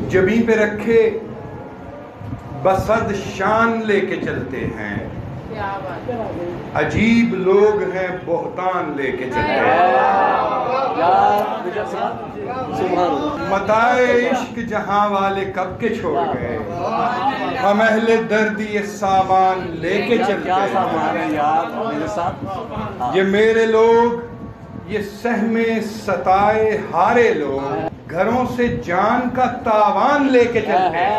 जबीं पे रखे बसद शान लेके चलते हैं। अजीब लोग हैं बोहतान लेके चलते हैं। मताए इश्क जहां वाले कब के छोड़ गए, हम अहले दर्द ये सामान लेके चलते हैं। ये मेरे लोग, ये सहमे सताए हारे लोग, घरों से जान का तावान लेके चलते हैं।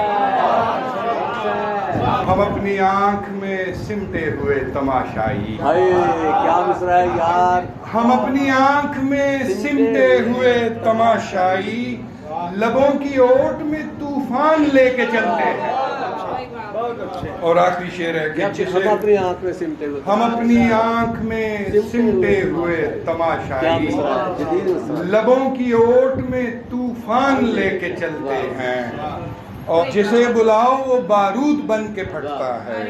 हम अपनी आंख में सिमटे हुए तमाशाई, क्या मिसरा है यार। हम अपनी आंख में सिमटे हुए तमाशाई, लबों की ओट में तूफान लेके चलते हैं। और आखिरी शेर है कि जिसे हम अपनी आंख में सिमटे हुए, हम अपनी आंख में सिमटे हुए तमाशाई, लबों की ओट में तूफान लेके चलते हैं। और जिसे बुलाओ वो बारूद बन के फटता है।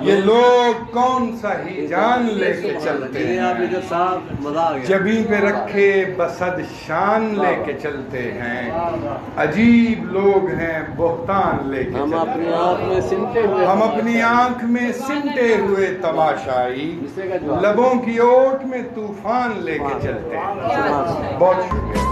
ये लोग कौन सा ही जान लेके चलते हैं। जबीं पे रखे बसद शान लेके चलते हैं। अजीब लोग हैं बोहतान लेके हम अपनी आंख में सिमटे हुए, हम अपनी आंख में सिमटे हुए तमाशाई, लबों की ओट में तूफान लेके चलते हैं। बहुत शुक्रिया।